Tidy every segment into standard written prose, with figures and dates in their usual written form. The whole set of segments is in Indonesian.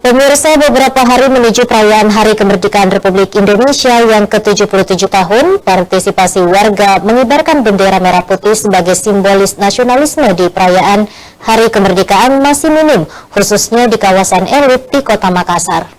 Pemirsa, beberapa hari menuju perayaan Hari Kemerdekaan Republik Indonesia yang ke-77 tahun, partisipasi warga mengibarkan bendera merah putih sebagai simbolis nasionalisme di perayaan Hari Kemerdekaan masih minim, khususnya di kawasan elit di Kota Makassar.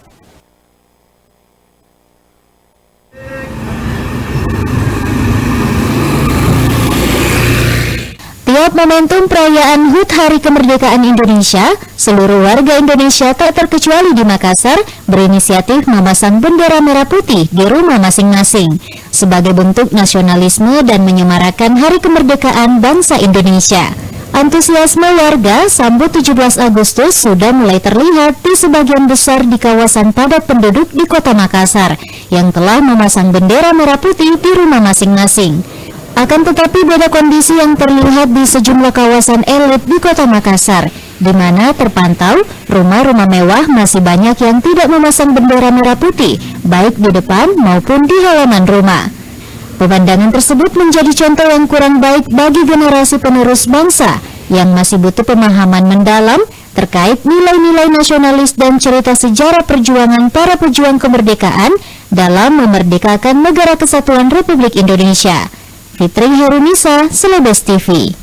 Tiap momentum perayaan HUT Hari Kemerdekaan Indonesia, seluruh warga Indonesia tak terkecuali di Makassar berinisiatif memasang bendera merah putih di rumah masing-masing sebagai bentuk nasionalisme dan menyemarakan Hari Kemerdekaan bangsa Indonesia. Antusiasme warga sambut 17 Agustus sudah mulai terlihat di sebagian besar di kawasan padat penduduk di Kota Makassar yang telah memasang bendera merah putih di rumah masing-masing. Akan tetapi beda kondisi yang terlihat di sejumlah kawasan elit di Kota Makassar, di mana terpantau rumah-rumah mewah masih banyak yang tidak memasang bendera merah putih, baik di depan maupun di halaman rumah. Pemandangan tersebut menjadi contoh yang kurang baik bagi generasi penerus bangsa yang masih butuh pemahaman mendalam terkait nilai-nilai nasionalis dan cerita sejarah perjuangan para pejuang kemerdekaan dalam memerdekakan Negara Kesatuan Republik Indonesia. Fitri Herunisa, Celebes TV.